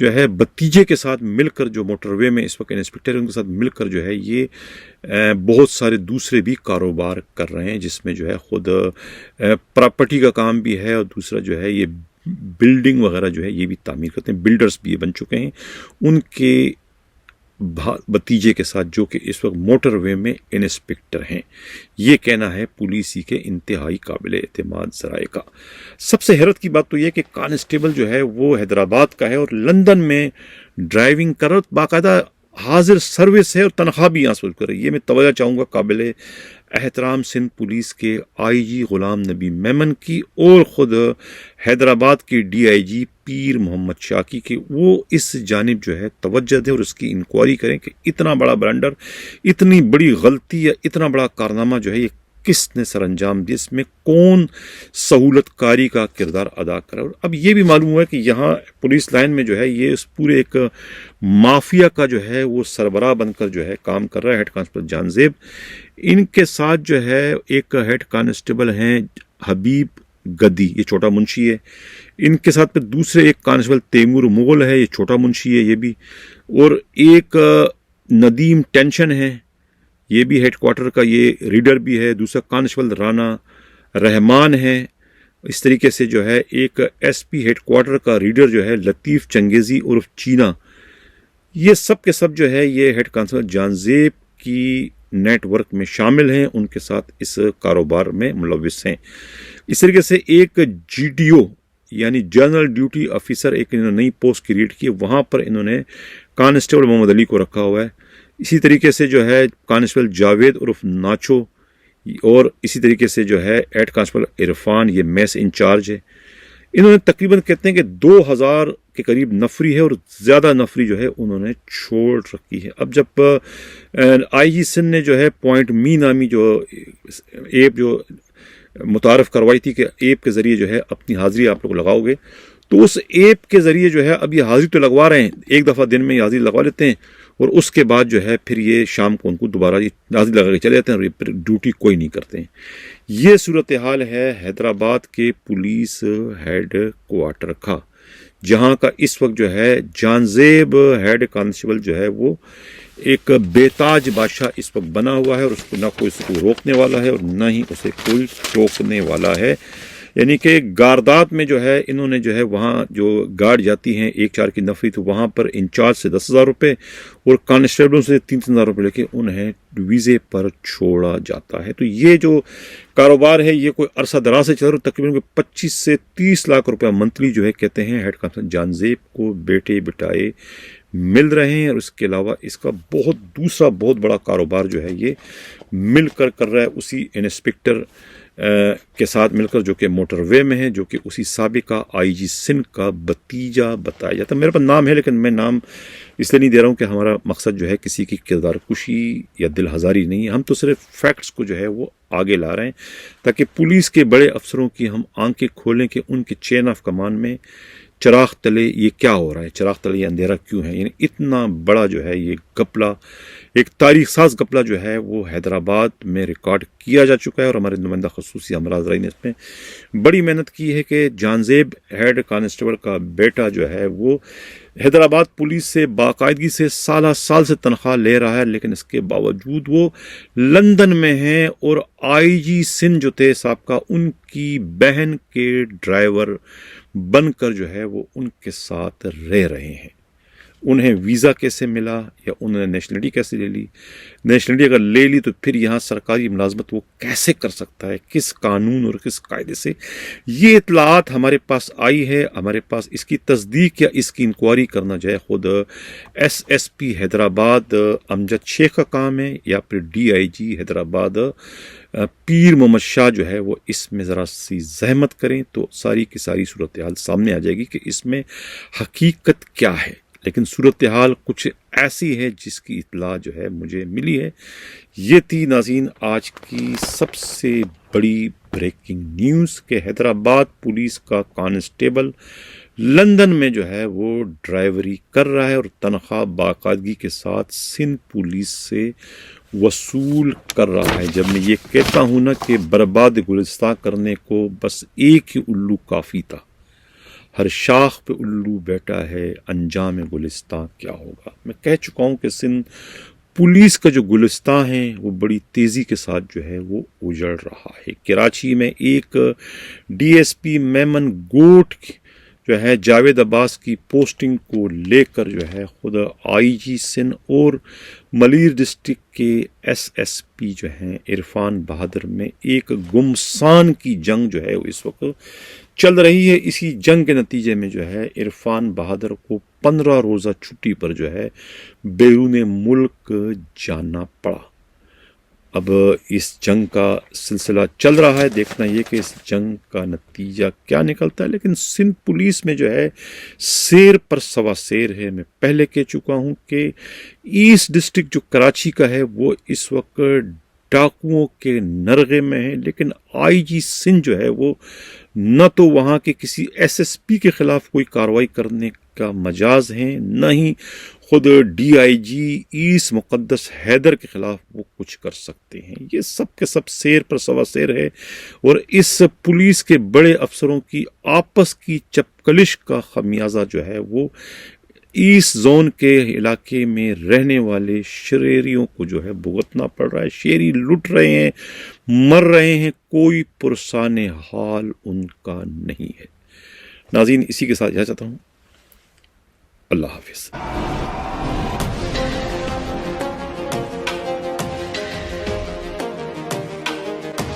جو ہے بتیجے کے ساتھ مل کر جو موٹر وے میں اس وقت انسپکٹر ان کے ساتھ مل کر جو ہے یہ بہت سارے دوسرے بھی کاروبار کر رہے ہیں، جس میں جو ہے خود پراپرٹی کا کام بھی ہے اور دوسرا جو ہے یہ بلڈنگ وغیرہ جو ہے یہ بھی تعمیر کرتے ہیں، بلڈرز بھی یہ بن چکے ہیں ان کے بتیجے کے ساتھ جو کہ اس وقت موٹر وے میں انسپکٹر ہیں۔ یہ کہنا ہے پولیسی کے انتہائی قابل اعتماد ذرائع کا۔ سب سے حیرت کی بات تو یہ کہ کانسٹیبل جو ہے وہ حیدرآباد کا ہے اور لندن میں ڈرائیونگ کر رہا، باقاعدہ حاضر سروس ہے اور تنخواہ بھی یہاں سے کر رہی ہے۔ یہ میں توجہ چاہوں گا قابل احترام سندھ پولیس کے آئی جی غلام نبی میمن کی اور خود حیدرآباد کے ڈی آئی جی پیر محمد شاکی کی، وہ اس جانب جو ہے توجہ دیں اور اس کی انکوائری کریں کہ اتنا بڑا بلنڈر، اتنی بڑی غلطی یا اتنا بڑا کارنامہ جو ہے یہ کس نے سر انجام دیا، اس میں کون سہولت کاری کا کردار ادا کرا۔ اور اب یہ بھی معلوم ہوا ہے کہ یہاں پولیس لائن میں جو ہے یہ اس پورے ایک مافیا کا جو ہے وہ سربراہ بن کر جو ہے کام کر رہا ہے ہیڈ کانسٹیبل جان زیب۔ ان کے ساتھ جو ہے ایک ہیڈ کانسٹیبل ہیں حبیب گدی، یہ چھوٹا منشی ہے۔ ان کے ساتھ پھر دوسرے ایک کانسٹیبل تیمور مغل ہے، یہ چھوٹا منشی ہے یہ بھی، اور ایک ندیم ٹینشن ہے، یہ بھی ہیڈ کوارٹر کا یہ ریڈر بھی ہے۔ دوسرا کانسٹیبل رانا رحمان ہے۔ اس طریقے سے جو ہے ایک ایس پی ہیڈ کوارٹر کا ریڈر جو ہے لطیف چنگیزی عرف چینا۔ یہ سب کے سب جو ہے یہ ہیڈ کانسٹیبل جان زیب کی نیٹ ورک میں شامل ہیں، ان کے ساتھ اس کاروبار میں ملوث ہیں۔ اس طریقے سے ایک جی ڈی او یعنی جنرل ڈیوٹی آفیسر ایک انہوں نے نئی پوسٹ کریٹ کی، وہاں پر انہوں نے کانسٹیبل محمد علی کو رکھا ہوا ہے۔ اسی طریقے سے جو ہے کانسٹیبل جاوید عرف ناچو، اور اسی طریقے سے جو ہے ایڈ کانسٹیبل عرفان، یہ میس انچارج ہے۔ انہوں نے تقریباً کہتے ہیں کہ 2000 کے قریب نفری ہے اور زیادہ نفری جو ہے انہوں نے چھوڑ رکھی ہے۔ اب جب آئی جی سندھ نے جو ہے پوائنٹ می نامی جو ایپ جو متعارف کروائی تھی کہ ایپ کے ذریعے جو ہے اپنی حاضری آپ لوگ لگاؤ گے، تو اس ایپ کے ذریعے جو ہے اب یہ حاضری تو لگوا رہے ہیں، ایک دفعہ دن میں یہ حاضری لگوا لیتے ہیں اور اس کے بعد جو ہے پھر یہ شام کو ان کو دوبارہ یہ حاضری لگا کے چلے جاتے ہیں اور یہ پھر ڈیوٹی کوئی نہیں کرتے ہیں۔ یہ صورتحال ہے حیدرآباد کے پولیس ہیڈ کوارٹر کا، جہاں کا اس وقت جو ہے جان زیب ہیڈ کانسٹیبل جو ہے وہ ایک بے تاج بادشاہ اس وقت بنا ہوا ہے، اور اس کو نہ کوئی اس کو روکنے والا ہے اور نہ ہی اسے کوئی ٹوکنے والا ہے۔ یعنی کہ گاردات میں جو ہے انہوں نے جو ہے وہاں جو گارڈ جاتی ہیں 1-4 کی نفری، تو وہاں پر انچارج سے 10,000 روپے اور کانسٹیبلوں سے 3,000 روپے لے کے انہیں ویزے پر چھوڑا جاتا ہے۔ تو یہ جو کاروبار ہے یہ کوئی عرصہ دراز سے چل رہا ہے، تقریباً 25 سے 30 لاکھ روپے منتھلی جو ہے کہتے ہیں ہیڈ کانسٹیبل جان زیب کو بیٹے بٹائے مل رہے ہیں، اور اس کے علاوہ اس کا دوسرا بہت بڑا کاروبار جو ہے یہ مل کر رہا ہے اسی انسپکٹر کے ساتھ مل کر، جو کہ موٹر وے میں ہے، جو کہ اسی سابقہ آئی جی سندھ کا بتیجا بتایا جاتا ہے۔ میرے پاس نام ہے لیکن میں نام اس لیے نہیں دے رہا ہوں کہ ہمارا مقصد جو ہے کسی کی کردار کشی یا دل ہزاری نہیں ہے، ہم تو صرف فیکٹس کو جو ہے وہ آگے لا رہے ہیں تاکہ پولیس کے بڑے افسروں کی ہم آنکھیں کھولیں کہ ان کے چین آف کمان میں چراغ تلے یہ کیا ہو رہا ہے، چراغ تلے یہ اندھیرا کیوں ہے۔ یعنی اتنا بڑا جو ہے یہ گپلا، ایک تاریخ ساز گپلا جو ہے وہ حیدرآباد میں ریکارڈ کیا جا چکا ہے، اور ہمارے نمائندہ خصوصی امراض رائی نے اس میں بڑی محنت کی ہے کہ جان زیب ہیڈ کانسٹیبل کا بیٹا جو ہے وہ حیدرآباد پولیس سے باقاعدگی سے سالہ سال سے تنخواہ لے رہا ہے، لیکن اس کے باوجود وہ لندن میں ہیں اور آئی جی سندھ جو تھے سابقہ ان کی بہن کے ڈرائیور بن کر جو ہے وہ ان کے ساتھ رہ رہے ہیں۔ انہیں ویزا کیسے ملا یا انہوں نے نیشنلٹی کیسے لے لی، نیشنلٹی اگر لے لی تو پھر یہاں سرکاری ملازمت وہ کیسے کر سکتا ہے، کس قانون اور کس قاعدے سے، یہ اطلاعات ہمارے پاس آئی ہے۔ ہمارے پاس اس کی تصدیق یا اس کی انکوائری کرنا جائے خود ایس پی حیدرآباد امجد شیخ کا کام ہے، یا پھر ڈی آئی جی حیدرآباد پیر محمد شاہ جو ہے وہ اس میں ذرا سی زحمت کریں تو ساری کی ساری صورتحال سامنے آ جائے گی کہ اس میں حقیقت کیا ہے۔ لیکن صورتحال کچھ ایسی ہے جس کی اطلاع جو ہے مجھے ملی ہے۔ یہ تھی ناظرین آج کی سب سے بڑی بریکنگ نیوز کہ حیدرآباد پولیس کا کانسٹیبل لندن میں جو ہے وہ ڈرائیوری کر رہا ہے اور تنخواہ باقاعدگی کے ساتھ سندھ پولیس سے وصول کر رہا ہے۔ جب میں یہ کہتا ہوں نا کہ برباد گلستان کرنے کو بس ایک ہی الو کافی تھا، ہر شاخ پہ الو بیٹھا ہے، انجام گلستان کیا ہوگا۔ میں کہہ چکا ہوں کہ سندھ پولیس کا جو گلستان ہے وہ بڑی تیزی کے ساتھ جو ہے وہ اجڑ رہا ہے۔ کراچی میں ایک ڈی ایس پی میمن گوٹ جو ہے جاوید عباس کی پوسٹنگ کو لے کر جو ہے خود آئی جی سندھ اور ملیر ڈسٹرکٹ کے ایس ایس پی جو ہیں عرفان بہادر میں ایک گمسان کی جنگ جو ہے وہ اس وقت چل رہی ہے۔ اسی جنگ کے نتیجے میں جو ہے عرفان بہادر کو 15 روزہ چھٹی پر جو ہے بیرون ملک جانا پڑا۔ اب اس جنگ کا سلسلہ چل رہا ہے، دیکھنا یہ کہ اس جنگ کا نتیجہ کیا نکلتا ہے، لیکن سندھ پولیس میں جو ہے سیر پر سوا سیر ہے۔ میں پہلے کہہ چکا ہوں کہ ایسٹ ڈسٹرکٹ جو کراچی کا ہے وہ اس وقت ڈاکوؤں کے نرغے میں ہے، لیکن آئی جی سندھ جو ہے وہ نہ تو وہاں کے کسی ایس ایس پی کے خلاف کوئی کارروائی کرنے کا مجاز ہے، نہ ہی خود ڈی آئی جی ایس مقدس حیدر کے خلاف وہ کچھ کر سکتے ہیں۔ یہ سب کے سب سیر پر سوا سیر ہے، اور اس پولیس کے بڑے افسروں کی آپس کی چپکلش کا خمیازہ جو ہے وہ ایسٹ زون کے علاقے میں رہنے والے شریریوں کو جو ہے بھگتنا پڑ رہا ہے۔ شیری لٹ رہے ہیں، مر رہے ہیں، کوئی پرسان حال ان کا نہیں ہے۔ ناظرین، اسی کے ساتھ اجازت چاہتا ہوں، اللہ حافظ۔